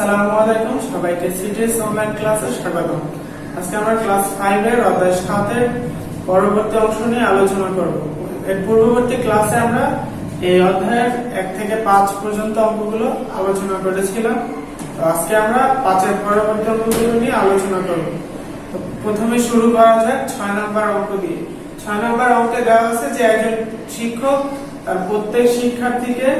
আসসালামু আলাইকুম সবাইকে সিটিএস অনলাইন ক্লাসে স্বাগতম। আজকে আমরা ক্লাস 5 এর অধ্যায় 7 এর পরবর্তী অংশ নিয়ে আলোচনা করব। এর পূর্ববর্তী ক্লাসে আমরা এই অধ্যায়ের 1 থেকে 5 পর্যন্ত অঙ্কগুলো আলোচনা করেছিলাম। তো আজকে আমরা 5 এর পরবর্তী অঙ্কগুলো নিয়ে আলোচনা করব। তো প্রথমে শুরু করা যাক 6 নম্বর অঙ্ক দিয়ে। 6 নম্বর অঙ্কে দেওয়া আছে যে একজন শিক্ষক তার প্রত্যেক শিক্ষার্থীকে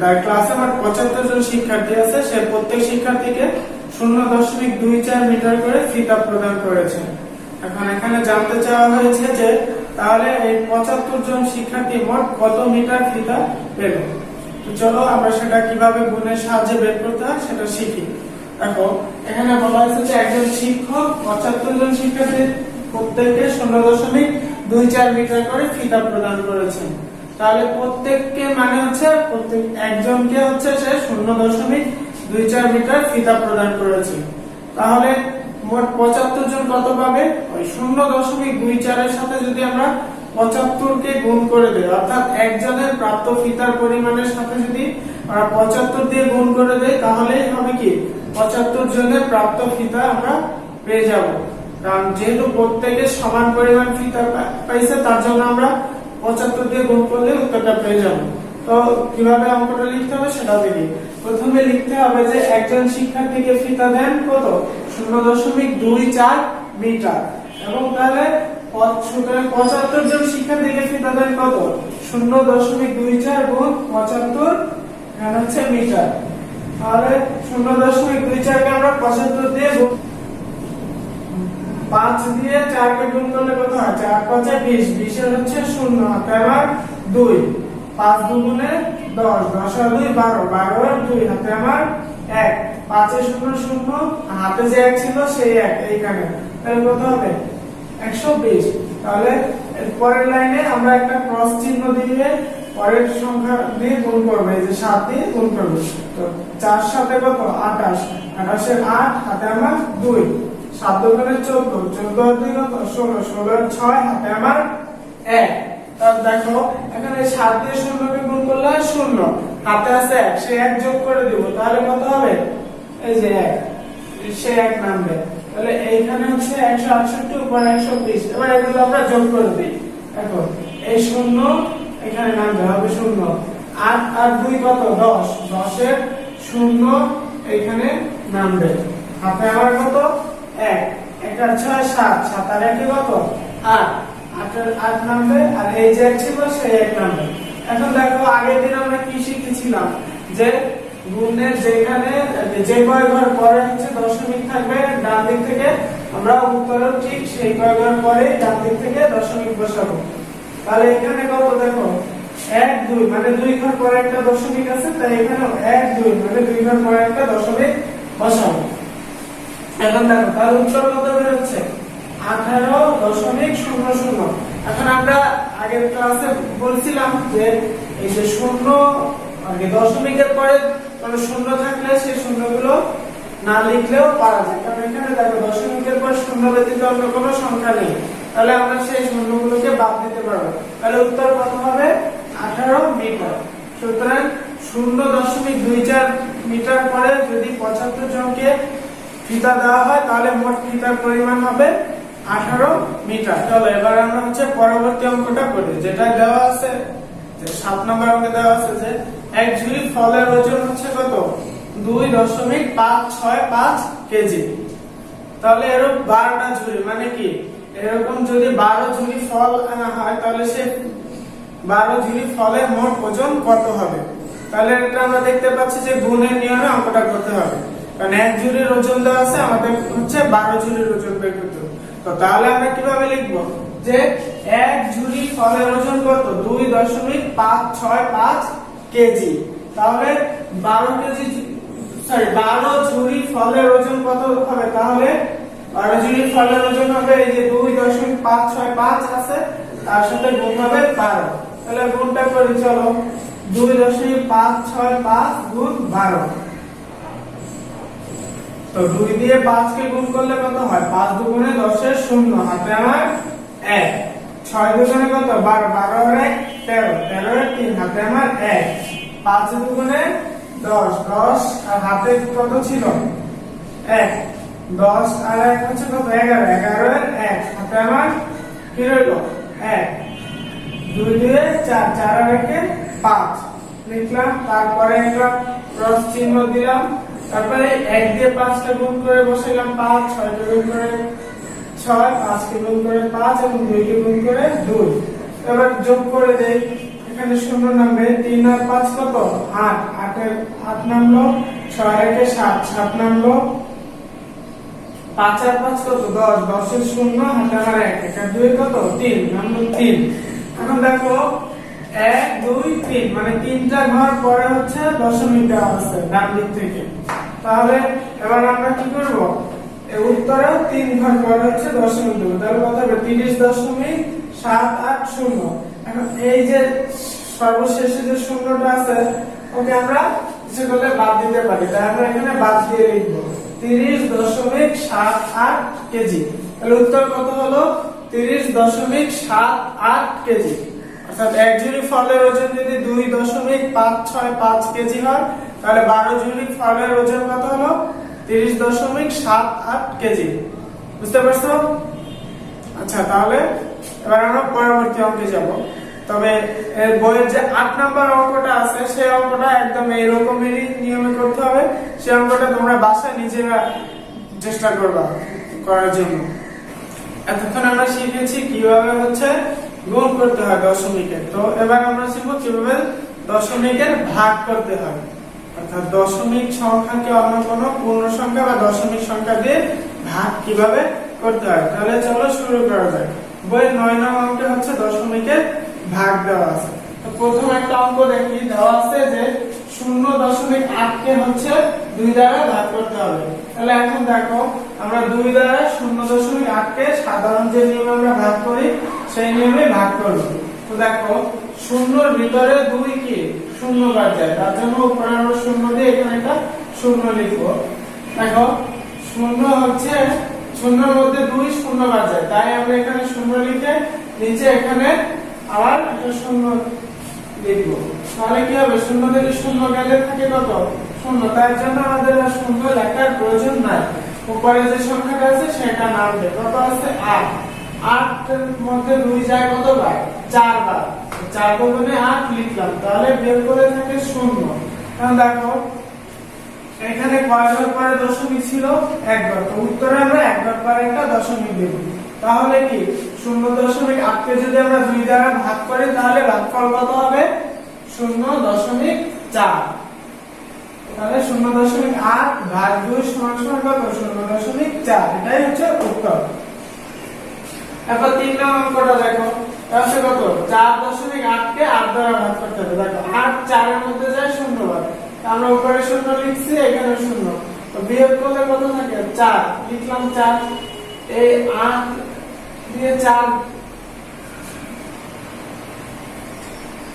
তার ক্লাসে আমার 75 জন শিক্ষার্থী আছে, সে প্রত্যেক শিক্ষার্থীকে 0.24 মিটার করে ফিতা প্রদান করেছে। এখন এখানে জানতে চাওয়া হয়েছে যে তাহলে এই 75 জন শিক্ষার্থী মোট কত মিটার ফিতা পেল। তো চলো আমরা সেটা কিভাবে গুণের সাহায্যে বের করতে হয় সেটা শিখি। দেখো এখানে বলা হয়েছে যে একজন শিক্ষক 75 জন শিক্ষার্থীর প্রত্যেককে 0.24 মিটার করে ফিতা প্রদান করেছেন। তাহলে প্রত্যেককে মানে হচ্ছে প্রত্যেক একজনকে হচ্ছে সে 0.24 মিটার ফিতা প্রদান করেছে। তাহলে মোট 75 জন কত পাবে? ওই 0.24 এর সাথে যদি আমরা 75 কে গুণ করে দেই, অর্থাৎ একজনের প্রাপ্ত ফিতার পরিমাণের সাথে যদি আমরা 75 দিয়ে গুণ করে দেই তাহলেই হবে কি 75 জনের প্রাপ্ত ফিতা আমরা পেয়ে যাব। কারণ যেহেতু প্রত্যেকে সমান পরিমাণ ফিতা পাইছে তার জন্য আমরা 75 দিয়ে গুণ করলে উত্তরটা পেয়ে যাব। তো কিভাবে অঙ্কটা লিখতে হবে সেটা দেখি। প্রথমে লিখতে হবে যে একজন শিক্ষার্থীকে ফিতা দেন কত 0.24 মিটার, এবং তাহলে 75 জন শিক্ষার্থীকে ফিতা দেন কত 0.24 গুণ 75 এখানে হচ্ছে মিটার। তাহলে 0.24 কে আমরা 75 দিয়ে 5 দিয়ে 4 কে গুণ করলে কত হয়? 4 5 20, 20 এর হচ্ছে 0 হাতে আবার 2, 5 দুগুণে 10, 10 আর 2 12, 12 আর 2 হাতে আমার 1, 5 এ 0 0 হাতে যে 1 ছিল সেই 1 এইখানে, তাহলে কত হবে 120। তাহলে এর পরের লাইনে আমরা একটা ক্রস চিহ্ন দিয়ে পরের সংখ্যা দিয়ে গুণ করব, এই যে 7 দিয়ে গুণ করব। তো 4 সাথে কত 28, 28 এর 8 হাতে আমার 2, 7 দুগুণে 14, 14 আর 2 কত 16, 16 আর 6 হাতে আমার 1। তাহলে দেখো এখানে 7 দিয়ে 0 কে গুণ করলে 0, হাতে আছে 1, সে 1 যোগ করে দিব, তাহলে কত হবে? এই যে 1, সে 1 নামবে। তাহলে এইখানে হচ্ছে 168 উপর 120, এবার এগুলো আমরা যোগ করে দিই। দেখো এই 0 এখানে নামবে, হবে 0, 8 আর 2 কত 10, 10 এর 0 এখানে নামবে, হাতে আমার কত 1, 1 আর 6 7, 7 আর 1 কত 8, 8 আর 8 নামবে, আর এই যে 1 ছিল সেই 1 নামবে। এখন দেখো আগের দিন আমরা কি শিখেছিলাম যে গুণের যেখানে যে কয় ঘর পরে হচ্ছে দশমিক থাকবে ডান দিক থেকে, আমরা উত্তরের ঠিক সেই কয় ঘর পরে ডান দিক থেকে দশমিক বসাবো। তাহলে এখানে কত দেখো 1 2 মানে 2 ঘর পরে একটা দশমিক আছে, তাই এখানে 1 2 মানে 2 ঘর পরে একটা দশমিক বসাবো। এখন দেখো তার উত্তর কত বের হচ্ছে 18.00। এখন আমরা আগের ক্লাসে বলছিলাম যে এই যে 0 আগে দশমিকের পরে মানে 0 থাকলে সেই শূন্যগুলো না লিখলেও পারা যায়, কারণ এখানে দেখো দশমিকের পর 0 ব্যতীত অন্য কোনো সংখ্যা নেই, তাহলে আমরা সেই শূন্যগুলোকে বাদ দিতে পারবো। তাহলে উত্তর কত হবে 18 মিটার। সুতরাং 0.24 মিটার পরে যদি 75 জনকে ফিতা দেওয়া হয় তাহলে মোট ফিতার পরিমাণ হবে 18 মিটার। চলো এবার আমরা হচ্ছে পরবর্তী অঙ্কটা করি, যেটা দেওয়া আছে যে 7 নম্বর অঙ্কে দেওয়া আছে যে এক ঝুড়ি ফলের ওজন হচ্ছে কত 2.565 কেজি। তাহলে এরকম 12টা ঝুড়ি, মানে কি এরকম যদি 12 ঝুড়ি ফল আনা হয় তাহলে সে 12 ঝুড়ি ফলের মোট ওজন কত হবে? তাহলে এটা আমরা দেখতে পাচ্ছি যে গুণের নিয়মে অঙ্কটা করতে হবে, কারণ এক ঝুড়ির ওজন দেওয়া আছে, আমাদের হচ্ছে 12 ঝুড়ির ওজন বের করতে হবে। তো তাহলে আমরা কিভাবে লিখবো যে এক ঝুড়ি ফলের ওজন কত 2.565 কেজি। তাহলে 12 ঝুড়ি ফলের ওজন কত হবে? তাহলে 12 ঝুড়ি ফলের ওজন হবে এই যে 2.565 আছে, তার সাথে গুণ হবে 12। তাহলে গুণটা করি, চলো 2.565 গুণ 12। তো 2 দিয়ে 5 কে গুণ করলে কত হয়? 5 দুগুণে 10 এর 0, হাতে আমার 1, 6 দুগুণে কত 12, 12 আর 1 13, 13 এর 3 হাতে আমার 1, 5 দুগুণে 10 10 আর হাতে কত ছিল 1 10 আর 1 হচ্ছে কত 11 11 এর 1 হাতে আমার কি রইল 1 2 দিয়ে 4 4 আর 1 5 লিখলাম তারপরে একটা ক্রস চিহ্ন দিলাম তারপরে 1 দিয়ে 5 কে গুণ করে বসাইলাম 5 6 কে গুণ করে 6 5 কে গুণ করে 5 এবং 2 কে গুণ করে 2 এবার যোগ করে দেই এখানে শূন্য নামবে 3 আর 5 কত 8 8 এর 8 নামলো 6 এর 1 7 7 নামলো 5 আর 5 কত 10 10 এর শূন্য হাতে আমার 1 এর 2 কত 3 নামলো 3 এখন দেখো 1 2 3 মানে তিনটা ঘর পরে হচ্ছে দশমিক দেওয়া আছে ডান দিক থেকে তাহলে এবার আমরা কি করব এই উত্তরে 3 ঘর পরে হচ্ছে দশমিক দেব তাহলে কত হবে 30.780 এখন এই যে সর্বশেষে যে শূন্যটা আছে ওকে আমরা কিছু করলে বাদ দিতে পারি তাই আমরা এখানে বাদ দিয়ে লিখব 30.78 কেজি তাহলে উত্তর কত হলো 30.78 কেজি অর্থাৎ এক ঝুড়ি ফলের ওজন যদি 2.565 কেজি হয় তাহলে 12 ঝুড়ি ফলের ওজন কত হলো 30.78 কেজি বুঝতে পারছো আচ্ছা তাহলে এবার আমরা পরবর্তী অঙ্কে যাব তবে এর বইয়ের যে 8 নাম্বার অঙ্কটা আছে সেই অঙ্কটা একদম এইরকমই নিয়মে করতে হবে সেই অঙ্কটা তোমরা বাসায় নিজেরা চেষ্টা করবা করার জন্য এতক্ষণ আমরা শিখেছি কিভাবে হচ্ছে গুণ করতে হয় দশমিকের তো এবার আমরা শিখব কিভাবে দশমিকের ভাগ করতে হয় অর্থাৎ দশমিক সংখ্যাকে অন্য কোনো পূর্ণ সংখ্যা বা দশমিক সংখ্যা দিয়ে ভাগ কিভাবে করতে হয় তাহলে চলো শুরু করা যাক বইয়ের 9 নং অঙ্কে হচ্ছে দশমিকের ভাগ দেওয়া আছে তো প্রথম একটা অঙ্ক দেখি দেওয়া আছে যে 0.8 কে হচ্ছে 2 দ্বারা ভাগ করতে হবে তাহলে এখন দেখো আমরা 2 দ্বারা 0.8 কে সাধারণ যে নিয়মে আমরা ভাগ করি সেই নিয়মে ভাগ করব তো দেখো শূন্যর ভিতরে 2 কি শূন্য বার যায় তার জন্য উপরে আমরা শূন্য দিয়ে এখানে একটা শূন্য লিখব দেখো শূন্য হচ্ছে শূন্যর মধ্যে 2 শূন্য বার যায় তাই আমরা এখানে শূন্য লিখে নিচে এখানে আবার একটা শূন্য লিখব তাহলে কি হবে শূন্য থেকে শূন্য গেলে থাকে কত শূন্য তার জন্য আমাদের আর শূন্য লেখার প্রয়োজন নাই উপরে যে সংখ্যাটা আছে সেটা নামবে কত আছে 8 8 এর মধ্যে 2 যায় কতবার 4 বার 4 গুণে 8 লিখলাম তাহলে বের করে থাকে শূন্য এখন দেখো এখানে কয়বার পরে দশমিক ছিল একবার তো উত্তরে আমরা একবার পরে একটা দশমিক দেব তাহলে কি 0.8 কে যদি আমরা 2 দ্বারা ভাগ করি তাহলে ভাগফল কত হবে 0.4 তাহলে 0.8 ভাগ 2 সমান সমান কত 0.4 এটাই হচ্ছে উত্তর এবার 3 নং অঙ্কটা দেখো তাহলে কত 4.8 কে 8 দ্বারা ভাগ করতে হবে দেখো 8 4 এর মধ্যে যায় 0 বার আমরা উপরে 0 লিখছি এখানে 0 তো বিয়োগ করলে কত থাকে 4 লিখলাম 4 এই 8 দিয়ে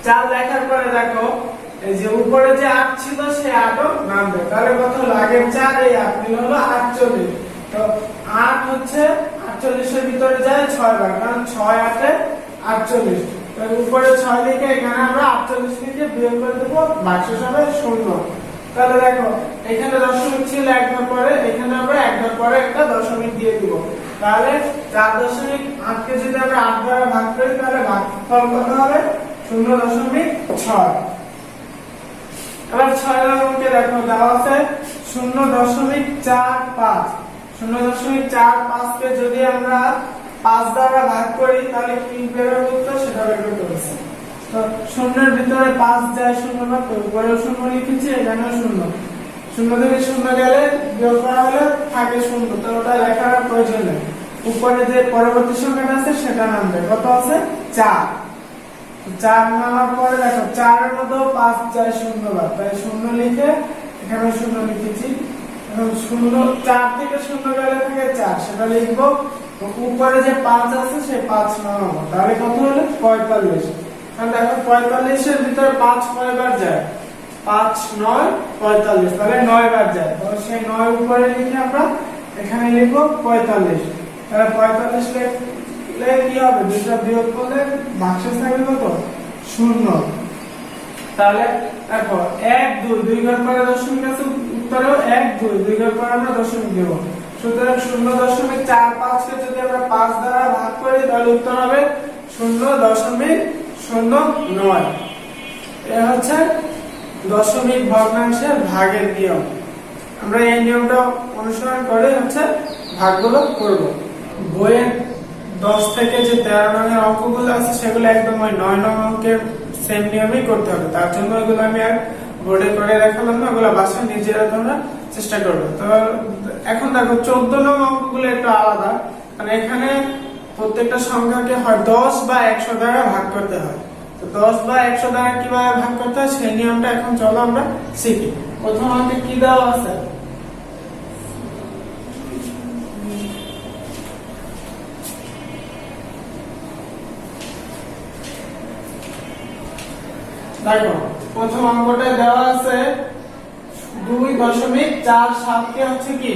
4 লেখার পরে দেখো এই যে উপরে যে 8 ছিল সেই 8 ও নামবে তাহলে কত লাগে 4 এই 8 মিল হলো 48 তো 8 হচ্ছে 48 এর ভিতরে যায় 6 বার কারণ 6 8 এ 48 তো উপরে 6 লিখে এখানে আমরা 48 লিখে বিয়োগ করে দেব ভাগশেষ হবে 0 তাহলে দেখো এখানে দশমিক ছিল একবার পরে এখানে আমরা একবার পরে একটা দশমিক দিয়ে দিব তাহলে 4.8 কে যদি আমরা 8 দ্বারা ভাগ করি তাহলে ভাগফল কত হবে 0.6 এবার 6 নং অঙ্কে দেখো দেওয়া আছে 0.45 0.45 কে যদি আমরা 5 দ্বারা ভাগ করি তাহলে কি বের হবে সেটা বের করতে হবে তো শূন্যের ভিতরে 5 যায় 0 বার তো উপরে 0 লিখেছি এখানেও 0 0 থেকে 0 গেলে বিয়োগ করা হলে থাকে 0 তো ওটা লেখার প্রয়োজন নেই উপরে যে পরবর্তী সংখ্যাটা আছে সেটা নামবে কত আছে 4 4 নামার পরে দেখো 4 এর মধ্যে 5 যায় 0 বার তাই 0 লিখে এখানে 0 লিখেছি এখন 0 4 থেকে 0 গেলে থাকে 4 সেটা লিখব উপরে যে 5 আছে সেই 5 নামাবো তাহলে কত হলো 45 এখন দেখো 45 এর ভিতরে 5 কয়বার যায় 5 9 45 তাহলে 9 বার যায় তো সেই 9 উপরে লিখে আমরা এখানে লিখব 45 তাহলে 45 লিখলে কি হবে দুটো বিয়োগ করলে ভাগশেষ থাকবে কত 0 তাহলে দেখো 1 2 2 ঘর পরে দশমিক আছে, উত্তরেও 1 2 2 ঘর পরে আমরা দশমিক দেব। সুতরাং 0.45 কে যদি আমরা 5 দ্বারা ভাগ করি তাহলে উত্তর হবে 0.09। এ হচ্ছে দশমিক ভগ্নাংশের ভাগের নিয়ম। আমরা এই নিয়মটা অনুসরণ করে হচ্ছে ভাগগুলো করব। বইয়ের 10 থেকে যে 13 নং অঙ্কগুলো আছে সেগুলো একদম ওই 9 নং অঙ্কের সেম নিয়মেই করতে হবে। তার জন্য এগুলো আমি আর বোর্ডে করে দেখালাম না, ওগুলো বাসায় নিজেরা তোমরা চেষ্টা করবে। তো এখন দেখো 14 নং অঙ্কগুলো একটু আলাদা, মানে এখানে প্রত্যেকটা সংখ্যাকে হয় 10 বা 100 দ্বারা ভাগ করতে হয়। তো 10 বা 100 দ্বারা কিভাবে ভাগ করতে হয় সেই নিয়মটা এখন চলো আমরা শিখি। প্রথম অঙ্কে কি দেওয়া আছে? দেখো প্রথম অঙ্কটায় দেওয়া আছে 2.47 কে হচ্ছে কি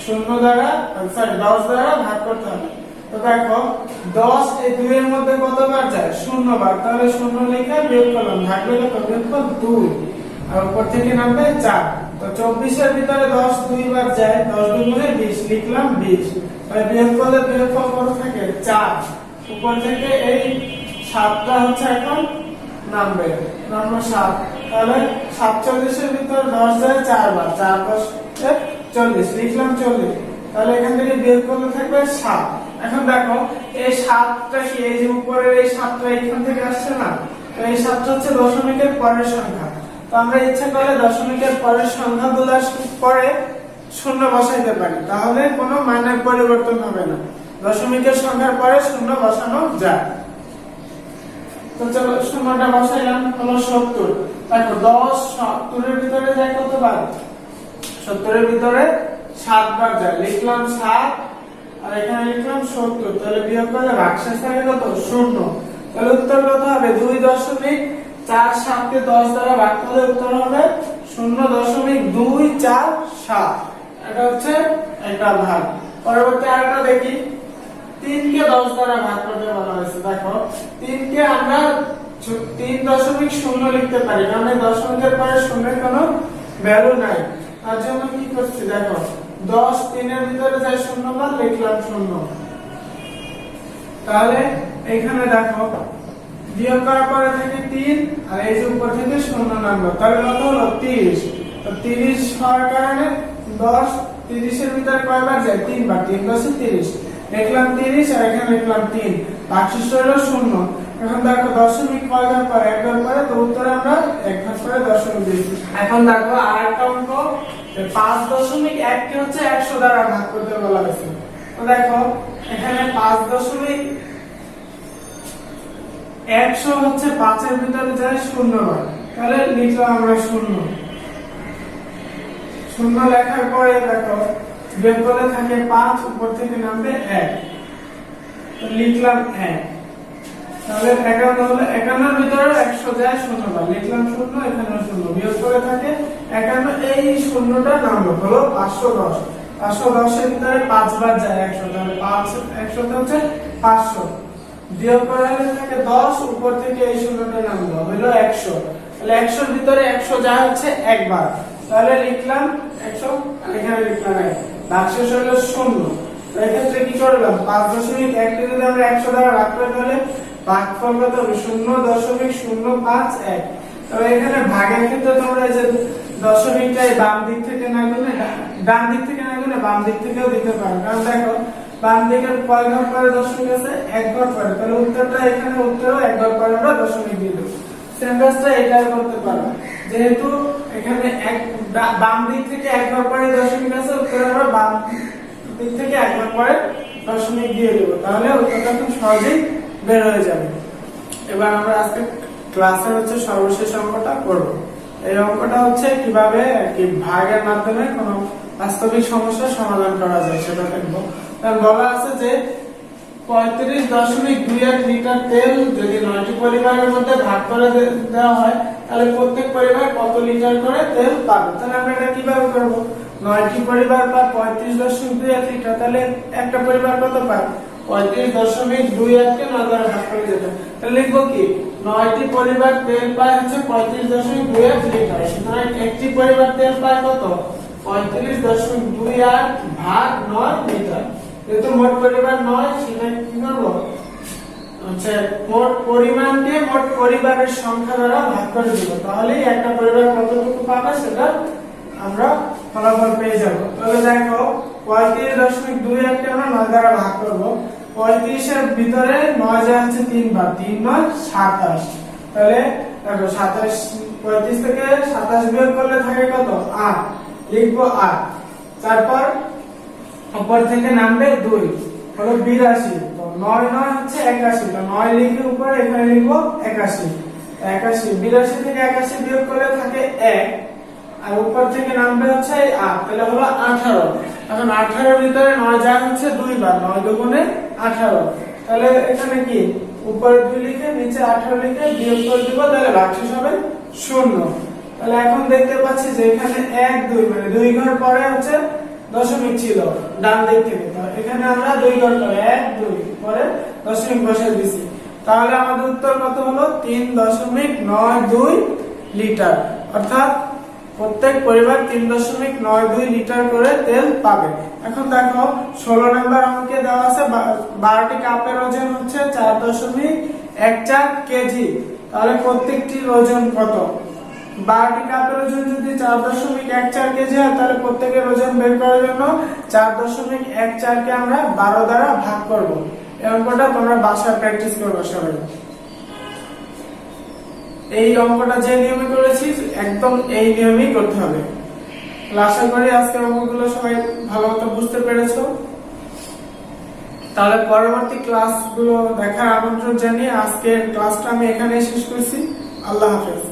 0 দ্বারা সরি 10 দ্বারা ভাগ করতে হবে। তো দেখো 10 এই 2 এর মধ্যে কতবার যায়? 0 বার। তাহলে 0 লিখে বিয়োগ করলাম, ভাগলে কত? বিয়োগফল 2 আর উপর থেকে নামবে 4। তো 24 এর ভিতরে 10 2 বার যায়, 10 2 গুণে 20 লিখলাম 20। তাহলে বিয়োগ করলে বিয়োগফল কত থাকে? 4। উপর থেকে এই 7টা হচ্ছে এখন নামবে 7। তাহলে 47 এর ভিতর 10 যায় 4 বার, 4 10 40 লিখলাম 40। তাহলে এখান থেকে বিয়োগ করলে থাকবে 7। এখন দেখো এই 7টা কি এই যে উপরের এই 7টা এখান থেকে আসছে না? তো এই 7টা হচ্ছে দশমিকের পরের সংখ্যা। তো আমরা ইচ্ছা করলে দশমিকের পরের সংখ্যাগুলো পরে 0 বসাইতে পারি, তাহলে কোনো মানের পরিবর্তন হবে না। দশমিকের সংখ্যার পরে 0 বসানো যায়। তো চলো 0টা বসাইলাম, হলো 70। দেখো 10 70 এর ভিতরে যায় কতবার? 70 এর ভিতরে 7 বার যায়, লিখলাম 7 আর এখানে লিখলাম 70। তাহলে বিয়োগ করলে ভাগশেষ থাকে কত? 0। তাহলে উত্তর কত হবে? 2.47 কে 10 দ্বারা ভাগ করলে উত্তর হবে 0.247। এটা হচ্ছে একটা ভাগ। পরবর্তী আরেকটা দেখি, 3 কে 10 দ্বারা ভাগ করতে বলা হয়েছে। দেখো 3 কে আমরা 3.0 লিখতে পারি, কারণ এই দশমিকের পরে 0 এর কোনো ভ্যালু নাই। তার জন্য কি করছি? দেখো 10 3 এর ভিতরে যায় 0 বার, লিখলাম 0। তাহলে এখানে দেখো বিয়োগ করার পরে থেকে 3 আর এই যে উপর থেকে 0 নামলো, তাহলে কত হলো? 30। তো 30 হওয়ার কারণে 10 30 এর ভিতরে কয়বার যায়? 3 বার, 3 10 30 লিখলাম 30 আর এখানে লিখলাম 3, ভাগশেষ হলো 0। এখন দেখো দশমিক কয়বার পরে? একবার পরে, তো উত্তরে আমরা একবার পরে দশমিক দিয়েছি। এখন দেখো আরেকটা অঙ্ক, 5.1 কে হচ্ছে 100 দ্বারা ভাগ করতে বলা হয়েছে। তো দেখো এখানে 5.100 হচ্ছে 5 এর ভিতরে যায় 0 বার, তাহলে লিখলাম আমরা 0। 0 লেখার পরে দেখো বিয়োগ করলে থাকে 5, উপর থেকে নামবে 1, তো লিখলাম 1। তাহলে 51 হলো, 51 এর ভিতরে 100 যায় 0 বার, লিখলাম 0, এখানে 0, বিয়োগ করে থাকে 51। এই 0টা নামলো হলো 510। 510 এর ভিতরে 5 বার যায় 100, তাহলে 5 100 তে হচ্ছে 500। বিয়োগ করে থাকে 10, উপর থেকে এই 0টা নামলো হলো 100। তাহলে 100 এর ভিতরে 100 যায় হচ্ছে একবার, তাহলে লিখলাম 100 আর এখানে লিখলাম 1, ভাগশেষ হলো 0। তো এক্ষেত্রে কি করলাম? 5.1 কে যদি আমরা 100 দ্বারা ভাগ করি তাহলে ভাগফল কত হবে? 0.051। তবে এখানে ভাগের ক্ষেত্রে তোমরা এই যে দশমিকটা বাম দিক থেকে না গুনে ডান দিক থেকে না গুনে বাম দিক থেকেও দিতে পারো, কারণ দেখো বাম দিকের কয় ঘর পরে দশমিক আছে? 1 ঘর পরে, তাহলে উত্তরটা এখানে উত্তরেও 1 ঘর পরে আমরা দশমিক দিয়ে দেব। সেম কাজটা এটাও করতে পারো, যেহেতু এখানে বাম দিক থেকে 1 ঘর পরে দশমিক আছে, উত্তরে আমরা বাম দিক থেকে 1 ঘর পরে দশমিক দিয়ে দেব, তাহলে উত্তরটা খুব সহজেই বের হয়ে যাবে। এবার আমরা আজকে ক্লাসে হচ্ছে সর্বশেষ অঙ্কটা করব। এই অঙ্কটা হচ্ছে কিভাবে কি ভাগের মাধ্যমে কোনো বাস্তবিক সমস্যার সমাধান করা যায় সেটা দেখবো। তার বলা আছে যে 35.21 লিটার তেল যদি 9টি পরিবারের মধ্যে ভাগ করে দেওয়া হয় তাহলে প্রত্যেক পরিবার কত লিটার করে তেল পাবে। তাহলে আমরা এটা কিভাবে করব? 9টি পরিবার পায় 35.21 লিটার, তাহলে একটা পরিবার কত পায়? 35.21 কে 9 দ্বারা ভাগ করে যেটা, তাহলে লিখবো কি 9টি পরিবার তেল পায় হচ্ছে 35.21 লিটার। সুতরাং একটি পরিবার তেল পায় কত 35.21 ভাগ 9 লিটার। যেহেতু মোট পরিবার 9, সেটা কি করবো আচ্ছা মোট পরিমাণকে মোট পরিবারের সংখ্যা দ্বারা ভাগ করে দিব, তাহলেই একটা পরিবার কতটুকু পাবে সেটা আমরা ফলাফল পেয়ে যাব। তাহলে দেখো 35.21 কে আমরা 9 দ্বারা ভাগ করব। 35 এর ভিতরে 9 যা হচ্ছে 3 বার, 3 9 27। তাহলে দেখো 27 35 থেকে 27 বিয়োগ করলে থাকে কত 8, লিখবো 8। তারপর উপর থেকে নামবে 2 হলো 82। তো 9 9 হচ্ছে 81, তো 9 লিখে উপরে এখানে লিখবো 81। 82 থেকে 81 বিয়োগ করলে থাকে 1, আর উপর থেকে নামবে হচ্ছে 8, তাহলে হলো 18। এখন 18 এর ভিতরে 9 যা হচ্ছে 2 বার, 9 দুগুণে 18। তাহলে এখানে কি উপরে 2 লিখে নিচে 18 লিখে বিয়োগ করে দিব, তাহলে ভাগশেষ হবে 0। তাহলে এখন দেখতে পাচ্ছি যে এখানে 1 2 মানে 2 ঘর পরে হচ্ছে দশমিক ছিল ডান দিক থেকে, তো এখানে আমরা 2 ঘর পরে 1 2 পরে দশমিক বসিয়ে দিছি। তাহলে আমাদের উত্তর কত হলো 3.92 লিটার। অর্থাৎ প্রত্যেক পরিবার 3.92 লিটার করে তেল পাবে। এখন দেখো 16 নম্বর অঙ্কে দেওয়া আছে 12টি কাপের ওজন হচ্ছে 4.14 কেজি। তাহলে প্রত্যেকটির ওজন কত? 12টি কাপের ওজন যদি 4.14 কেজি হয়, তাহলে প্রত্যেকের ওজন বের করার জন্য 4.14 কে আমরা 12 দ্বারা ভাগ করব। এই অঙ্কটা তোমরা বাসায় প্র্যাকটিস করবে সবাই। এই অঙ্কটা যে নিয়মে করেছি একদম এই নিয়মেই করতে হবে। আশা করি আজকের অঙ্কগুলো সবাই ভালো মতো বুঝতে পেরেছো। তাহলে পরবর্তী ক্লাসগুলো দেখার আমন্ত্রণ জানিয়ে আজকের ক্লাসটা আমি এখানেই শেষ করছি। আল্লাহ হাফেজ।